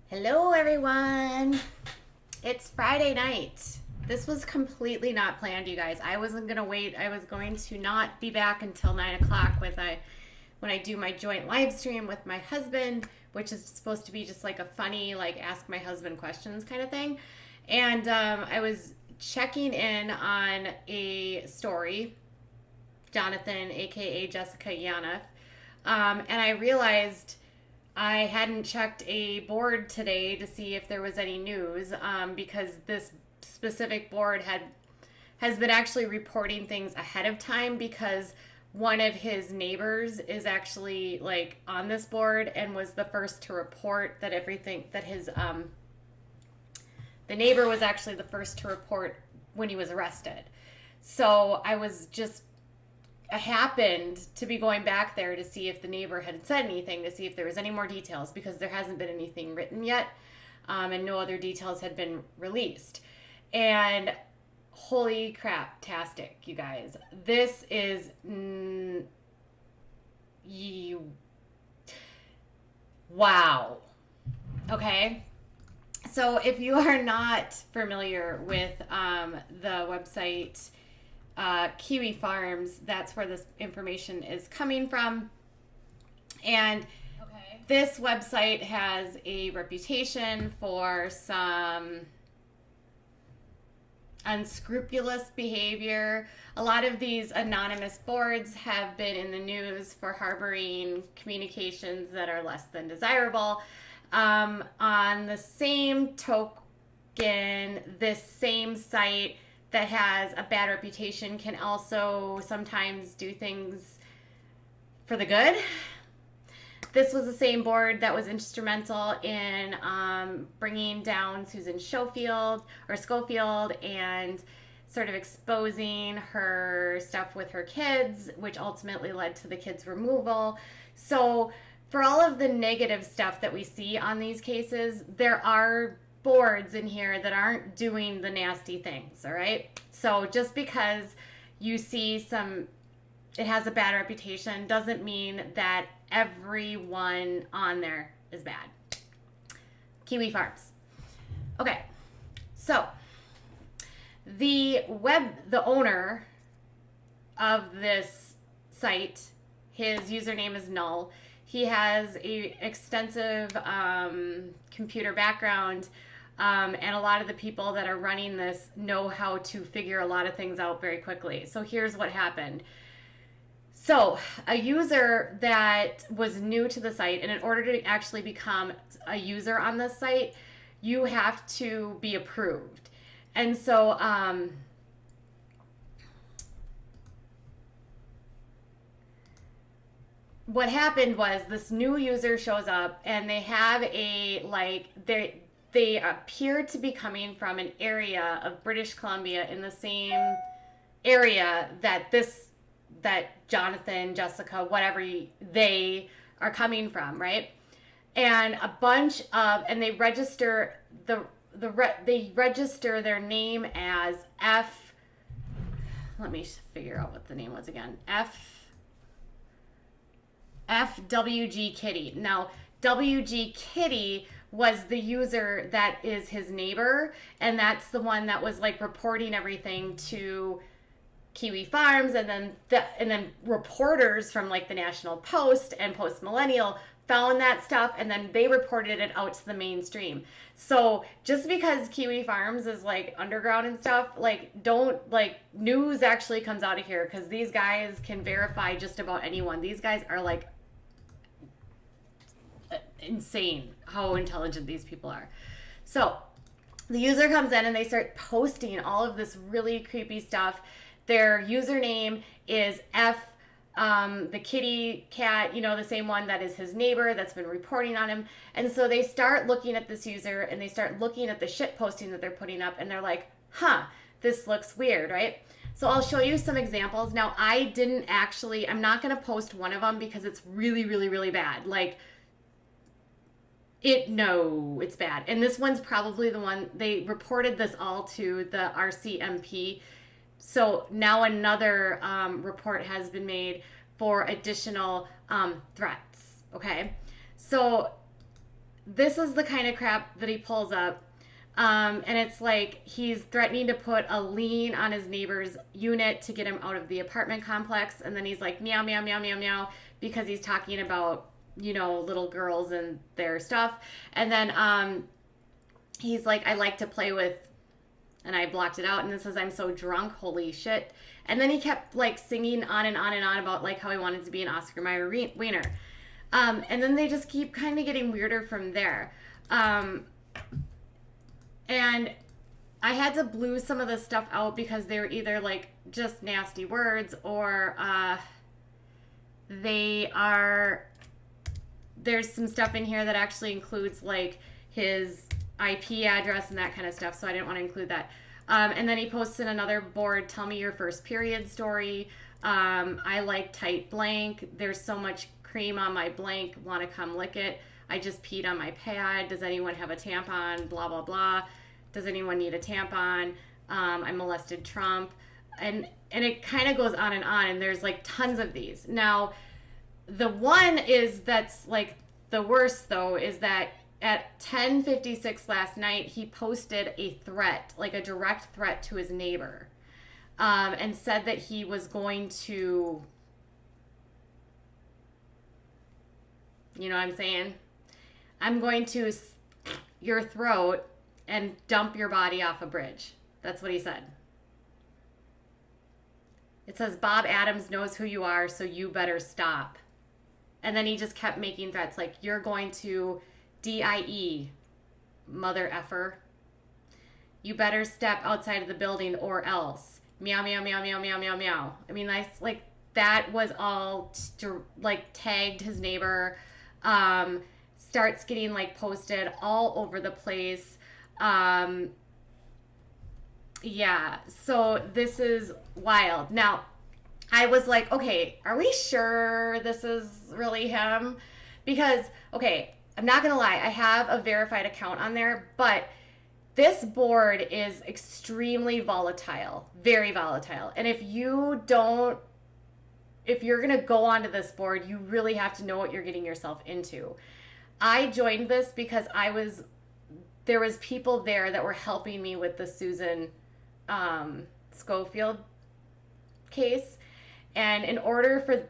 Hello, everyone. It's Friday night. This was completely not planned, you guys. I wasn't going to wait. I was going to not be back until 9 o'clock when I do my joint live stream with my husband, which is supposed to be just like a funny, like, ask my husband questions kind of thing. And I was checking in on a story, Jonathan, aka Jessica Yaniv, and I realized I hadn't checked a board today to see if there was any news, because this specific board has been actually reporting things ahead of time, because one of his neighbors is actually like on this board and was the first to report that everything that his the neighbor was actually the first to report when he was arrested. So I happened to be going back there to see if the neighbor had said anything, to see if there was any more details, because there hasn't been anything written yet, and no other details had been released. And holy crap, tastic, you guys. This is wow. Okay. So if you are not familiar with the website Kiwi Farms, that's where this information is coming from. And this website has a reputation for some unscrupulous behavior. A lot of these anonymous boards have been in the news for harboring communications that are less than desirable. On the same token, this same site that has a bad reputation can also sometimes do things for the good. This was the same board that was instrumental in bringing down Susan Schofield and sort of exposing her stuff with her kids, which ultimately led to the kids' removal. So for all of the negative stuff that we see on these cases, there are boards in here that aren't doing the nasty things, all right? So just because you see it has a bad reputation doesn't mean that everyone on there is bad. Kiwi Farms. Okay, so the owner of this site, his username is Null. He has a extensive computer background, and a lot of the people that are running this know how to figure a lot of things out very quickly. So here's what happened. So a user that was new to the site, and in order to actually become a user on this site, you have to be approved. And so what happened was this new user shows up, and they have they appear to be coming from an area of British Columbia in the same area that Jonathan, Jessica, whatever they are coming from, right? And they register they register their name as F. Let me figure out what the name was again. FWG Kitty. Now, WG Kitty was the user that is his neighbor, and that's the one that was like reporting everything to Kiwi Farms, and then reporters from like the National Post and Post Millennial found that stuff, and then they reported it out to the mainstream. So just because Kiwi Farms is like underground and stuff, news actually comes out of here, because these guys can verify just about anyone. These guys are like insane how intelligent these people are. So the user comes in and they start posting all of this really creepy stuff. Their username is the kitty cat, the same one that is his neighbor that's been reporting on him. And so they start looking at this user, and they start looking at the shit posting that they're putting up, and they're like, this looks weird, right? So I'll show you some examples. Now, I'm not going to post one of them because it's really, really, really bad. It's bad. And this one's probably the one, they reported this all to the RCMP. So now another report has been made for additional threats, okay? So this is the kind of crap that he pulls up. And it's like he's threatening to put a lien on his neighbor's unit to get him out of the apartment complex. And then he's like, meow, meow, meow, meow, meow, because he's talking about, little girls and their stuff. And then he's like, I like to play with, and I blocked it out. And it says, I'm so drunk, holy shit. And then he kept like singing on and on and on about like how he wanted to be an Oscar Mayer wiener. And then they just keep kind of getting weirder from there. And I had to blue some of this stuff out because they were either like just nasty words or there's some stuff in here that actually includes like his IP address and that kind of stuff. So I didn't want to include that. And then he posted another board, tell me your first period story. I like tight blank. There's so much cream on my blank. Want to come lick it. I just peed on my pad. Does anyone have a tampon? Blah, blah, blah. Does anyone need a tampon? I molested Trump. And it kind of goes on. And there's like tons of these. Now, the one that's like the worst though is that at 10:56 last night, he posted a threat, like a direct threat to his neighbor, and said that he was going to, you know what I'm saying? I'm going to your throat and dump your body off a bridge. That's what he said. It says, Bob Adams knows who you are, so you better stop. And then he just kept making threats like, you're going to DIE, mother effer. You better step outside of the building or else. Meow, meow, meow, meow, meow, meow, meow. I mean, that's like, that was all like tagged his neighbor. Starts getting like posted all over the place. Yeah, so this is wild. Now, I was like, okay, are we sure this is really him? Because, okay, I'm not going to lie, I have a verified account on there, but this board is extremely volatile, very volatile. And if you're going to go onto this board, you really have to know what you're getting yourself into. I joined this because there was people there that were helping me with the Susan Schofield case. And in order for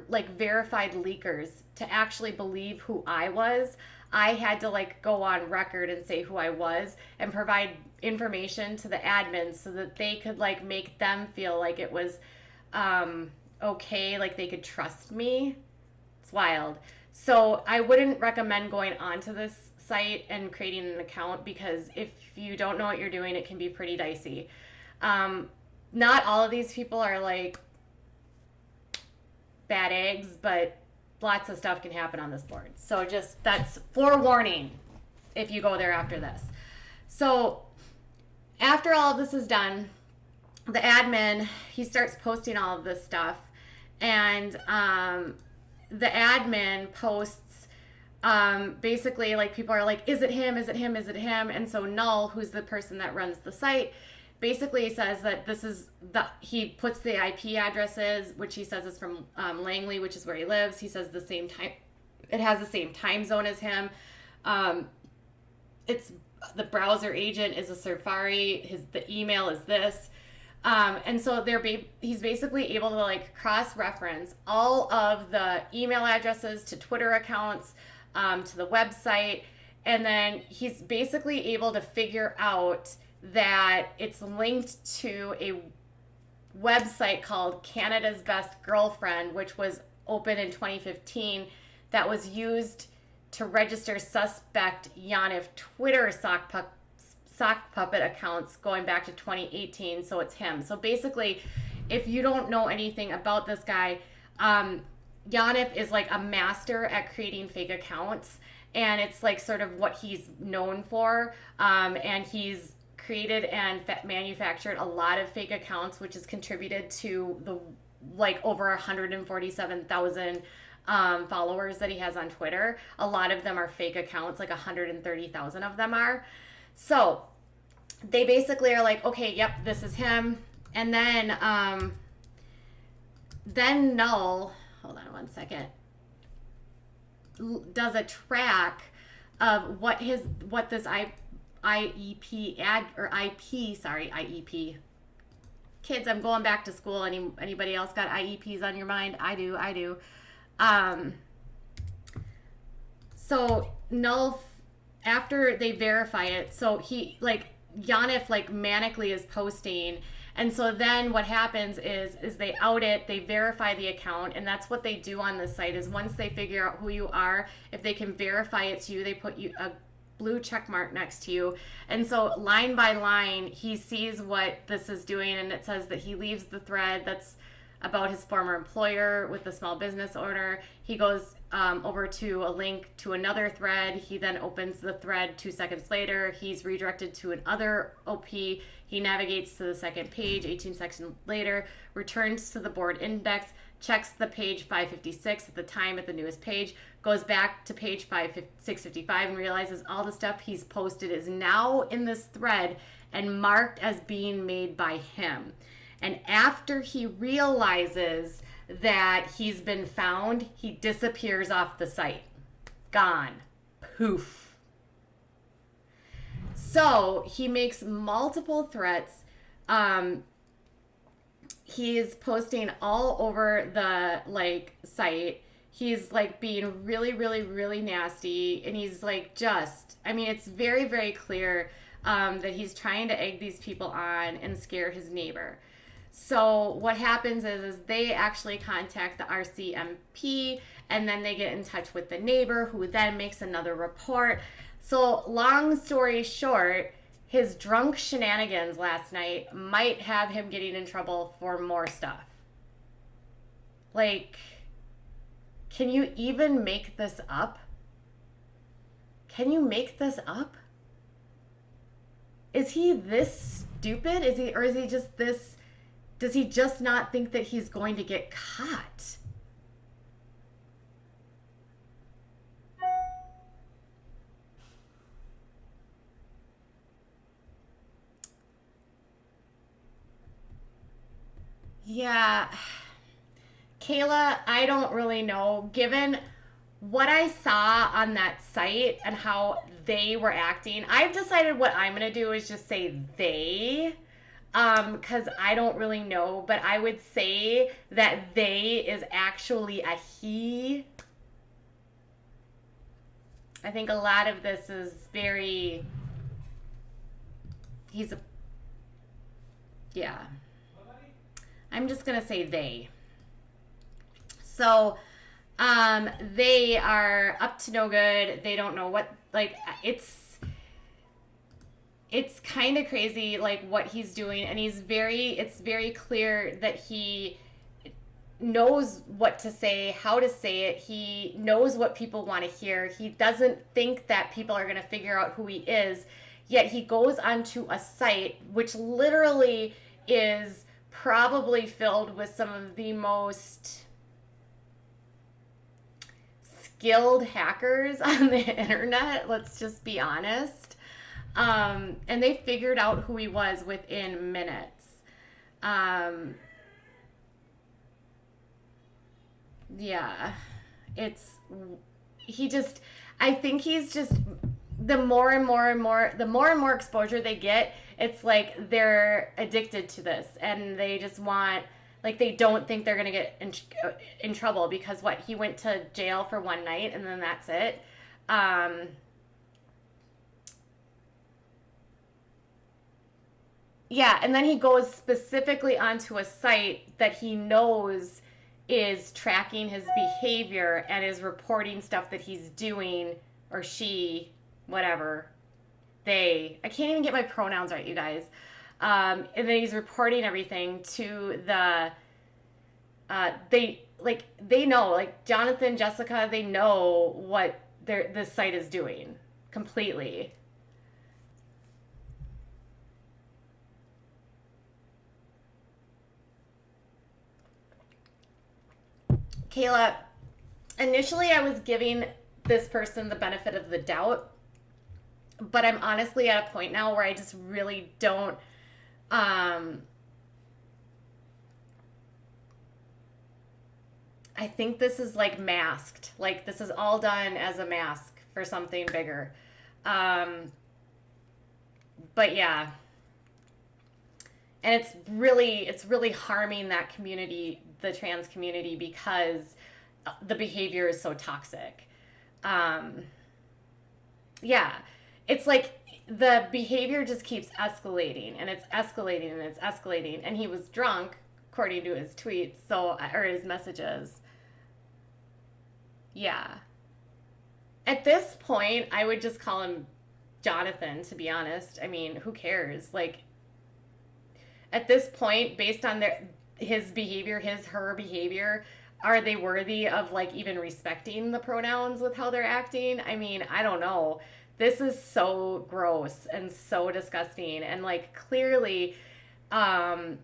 like verified leakers to actually believe who I was, I had to like go on record and say who I was and provide information to the admins so that they could like make them feel like it was okay, like they could trust me. It's wild. So I wouldn't recommend going onto this site and creating an account because if you don't know what you're doing, it can be pretty dicey. Not all of these people are like bad eggs, but lots of stuff can happen on this board. So just, that's forewarning if you go there after this. So after all of this is done, the admin, he starts posting all of this stuff, and the admin posts basically like people are like, is it him? Is it him? Is it him? And so Null, who's the person that runs the site, basically says that he puts the IP addresses, which he says is from Langley, which is where he lives. He says it has the same time zone as him. It's the browser agent is a Safari. The email is this. And so he's basically able to like cross-reference all of the email addresses to Twitter accounts, to the website. And then he's basically able to figure out that it's linked to a website called Canada's Best Girlfriend, which was open in 2015, that was used to register suspect Yaniv Twitter sock puppet accounts going back to 2018, so it's him. So basically, if you don't know anything about this guy, Yaniv is like a master at creating fake accounts, and it's like sort of what he's known for, and he's created and manufactured a lot of fake accounts, which has contributed to the like over 147,000 followers that he has on Twitter. A lot of them are fake accounts, like 130,000 of them are. So they basically are like, okay, yep, this is him. And then Null, hold on one second. does a track of what this IEP ad or IP, sorry, IEP. Kids, I'm going back to school. Anybody else got IEPs on your mind? I do. So Null, after they verify it, so he Yaniv manically is posting, and so then what happens is they out it, they verify the account, and that's what they do on this site. Is once they figure out who you are, if they can verify it's you, they put you a blue check mark next to you. And so line by line, he sees what this is doing, and it says that he leaves the thread that's about his former employer with the small business owner. He goes over to a link to another thread. He then opens the thread 2 seconds later. He's redirected to another OP. He navigates to the second page 18 seconds later, returns to the board index, checks the page 556 at the time at the newest page, goes back to page 655 and realizes all the stuff he's posted is now in this thread and marked as being made by him. And after he realizes that he's been found, he disappears off the site. Gone. Poof. So he makes multiple threats. He's posting all over the site. He's being really, really, really nasty. And he's it's very, very clear that he's trying to egg these people on and scare his neighbor. So what happens is they actually contact the RCMP, and then they get in touch with the neighbor, who then makes another report. So long story short, his drunk shenanigans last night might have him getting in trouble for more stuff. Can you even make this up? Can you make this up? Is he this stupid? Is he just this? Does he just not think that he's going to get caught? Yeah. Kayla, I don't really know. Given what I saw on that site and how they were acting, I've decided what I'm going to do is just say they. Because I don't really know, but I would say that they is actually a he. I think a lot of this is yeah. I'm just going to say they. So, they are up to no good. They don't know what, it's kind of crazy, what he's doing, and it's very clear that he knows what to say, how to say it. He knows what people want to hear. He doesn't think that people are going to figure out who he is, yet he goes onto a site which literally is probably filled with some of the most skilled hackers on the internet. Let's just be honest. And they figured out who he was within minutes. Yeah, I think he's just, the more and more exposure they get, it's they're addicted to this, and they just want, they don't think they're going to get in trouble, because he went to jail for one night and then that's it. Yeah, and then he goes specifically onto a site that he knows is tracking his behavior and is reporting stuff that he's doing, or she, whatever. They. I can't even get my pronouns right, you guys. And then he's reporting everything to the, they know, Jonathan, Jessica, they know what this site is doing completely. Kayla, initially I was giving this person the benefit of the doubt, but I'm honestly at a point now where I just really don't, I think this is like masked. Like this is all done as a mask for something bigger. But yeah. And it's really harming that community, the trans community, because the behavior is so toxic. Um, yeah. It's like the behavior just keeps escalating and it's escalating and it's escalating. And he was drunk, according to his tweets, so, or his messages. Yeah. At this point, I would just call him Jonathan, to be honest. I mean, who cares? Like, at this point, based on his behavior, her behavior, are they worthy of like even respecting the pronouns with how they're acting? I mean, I don't know. This is so gross and so disgusting, and like clearly, um,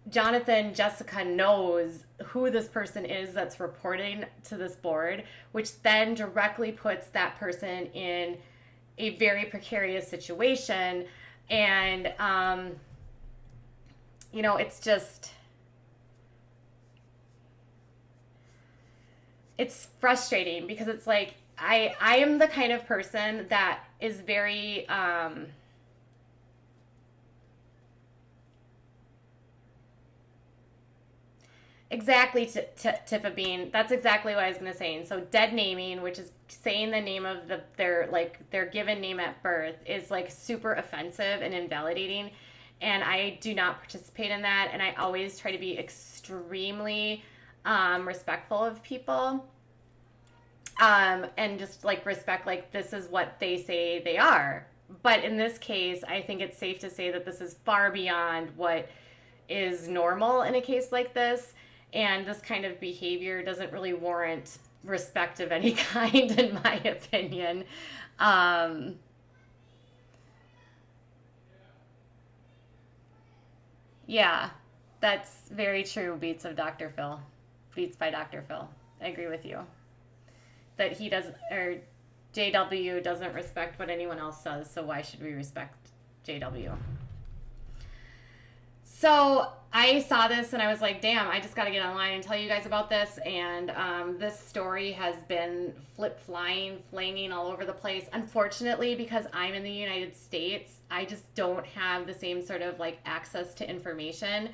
Jessica knows who this person is that's reporting to this board, which then directly puts that person in a very precarious situation. And, it's just, it's frustrating because it's like, I am the kind of person that is very, exactly, Tifa Bean. That's exactly what I was gonna say. And so, dead naming, which is saying the name of their given name at birth, is like super offensive and invalidating. And I do not participate in that. And I always try to be extremely respectful of people, and just like respect, like this is what they say they are. But in this case, I think it's safe to say that this is far beyond what is normal in a case like this. And this kind of behavior doesn't really warrant respect of any kind, in my opinion. Um, yeah, that's very true. Beats by Dr. Phil. I agree with you. That he does, or JW doesn't respect what anyone else does, so why should we respect JW? So I saw this and I was like, damn, I just got to get online and tell you guys about this. And this story has been flanging all over the place. Unfortunately, because I'm in the United States, I just don't have the same sort of like access to information.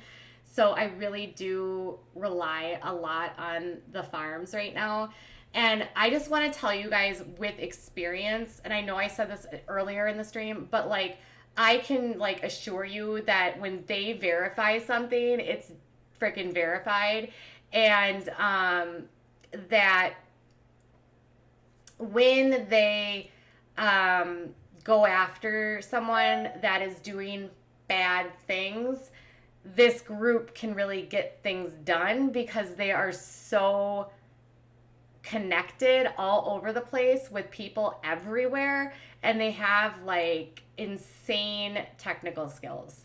So I really do rely a lot on the farms right now. And I just want to tell you guys with experience, and I know I said this earlier in the stream, but like, I can like assure you that when they verify something, it's freaking verified. And that when they go after someone that is doing bad things, this group can really get things done because they are so connected all over the place with people everywhere, and they have like insane technical skills.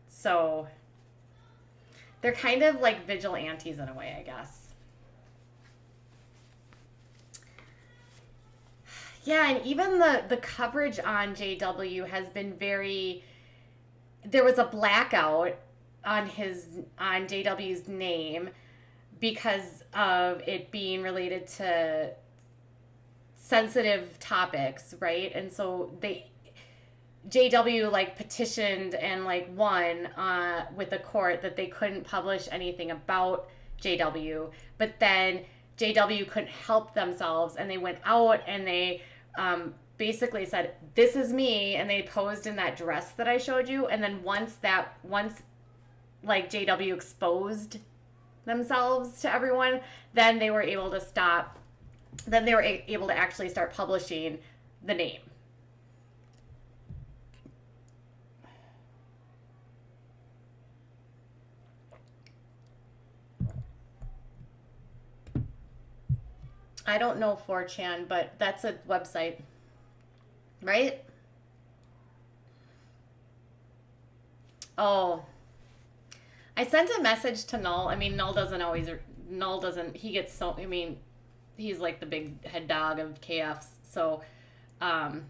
So they're kind of like vigilantes in a way, I guess. Yeah, and even the coverage on JW has been very, there was a blackout on JW's name because of it being related to sensitive topics, right? And so JW like petitioned and like won with the court that they couldn't publish anything about JW, but then JW couldn't help themselves and they went out and they basically said, this is me, and they posed in that dress that I showed you. And then once like JW exposed themselves to everyone, then they were able to stop, then they were able to actually start publishing the name. I don't know 4chan, but that's a website, right? Oh, I sent a message to Null. I mean, Null doesn't, he gets so, I mean, he's like the big head dog of KFs. So, um,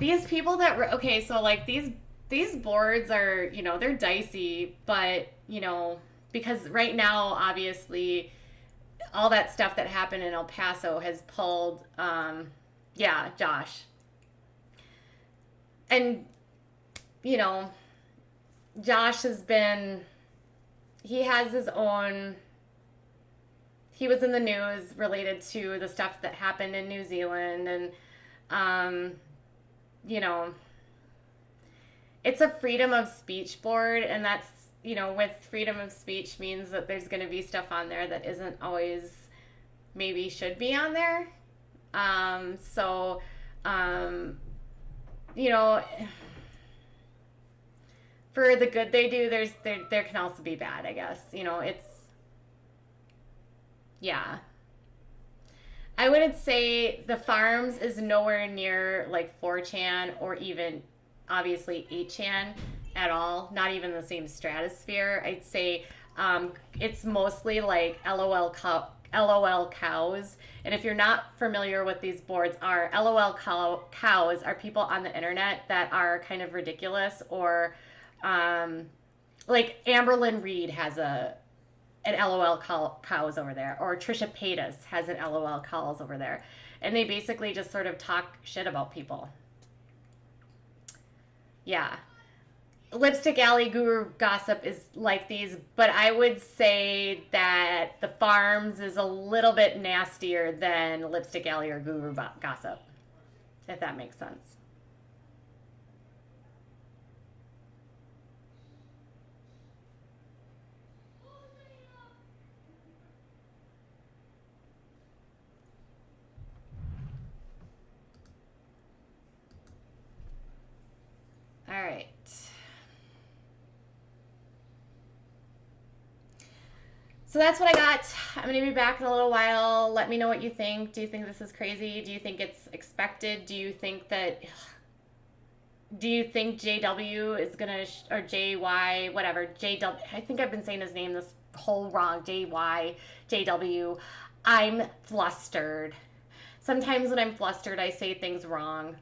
these people that okay, so like these boards are, they're dicey, but because right now obviously all that stuff that happened in El Paso has pulled yeah, Josh. And Josh he has his own, he was in the news related to the stuff that happened in New Zealand, and it's a freedom of speech board, and that's, with freedom of speech means that there's going to be stuff on there that isn't always maybe should be on there. So, for the good they do, there can also be bad, I guess. Yeah. I wouldn't say the farms is nowhere near like 4chan or even obviously 8chan at all. Not even the same stratosphere. I'd say it's mostly like LOL cows. And if you're not familiar with these boards are, LOL cows are people on the internet that are kind of ridiculous, or like Amberlynn Reed has an LOL cows over there, or Trisha Paytas has an LOL cows over there, and they basically just sort of talk shit about people. Yeah. Lipstick Alley Guru Gossip is like these, but I would say that the Farms is a little bit nastier than Lipstick Alley or Guru Gossip, if that makes sense. All right. So that's what I got. I'm going to be back in a little while. Let me know what you think. Do you think this is crazy? Do you think it's expected? Do you think JW is going to, or JY, whatever, JW, I think I've been saying his name this whole wrong, JY, JW. I'm flustered. Sometimes when I'm flustered, I say things wrong.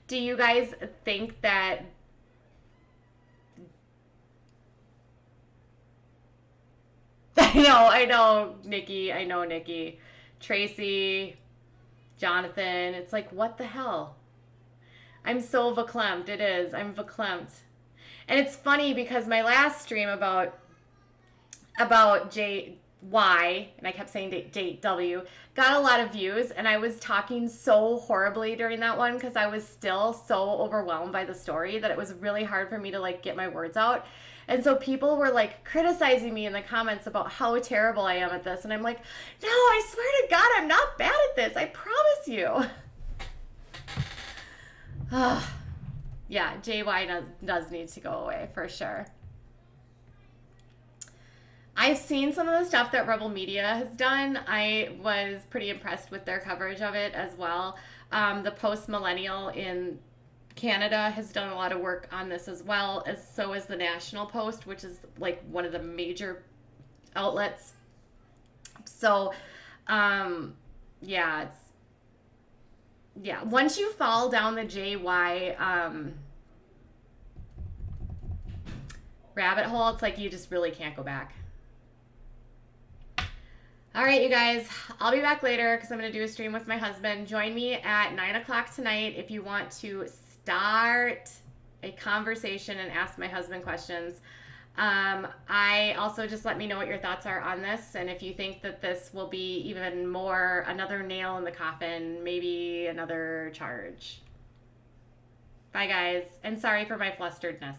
Do you guys think that I know, Nikki. I know, Nikki. Tracy, Jonathan. It's like, what the hell? I'm so verklempt. It is. I'm verklempt. And it's funny because my last stream about JY, and I kept saying JW, got a lot of views, and I was talking so horribly during that one because I was still so overwhelmed by the story that it was really hard for me to like get my words out. And so people were like criticizing me in the comments about how terrible I am at this. And I'm like, no, I swear to God, I'm not bad at this. I promise you. Yeah, JY does need to go away for sure. I've seen some of the stuff that Rebel Media has done. I was pretty impressed with their coverage of it as well. The Post Millennial in Canada has done a lot of work on this as well, as so is the National Post, which is like one of the major outlets. So, yeah, once you fall down the JY rabbit hole, it's like you just really can't go back. All right, you guys, I'll be back later because I'm going to do a stream with my husband. Join me at 9 o'clock tonight if you want to start a conversation and ask my husband questions. I also just let me know what your thoughts are on this, and if you think that this will be even more another nail in the coffin, maybe another charge. Bye, guys, and sorry for my flusteredness.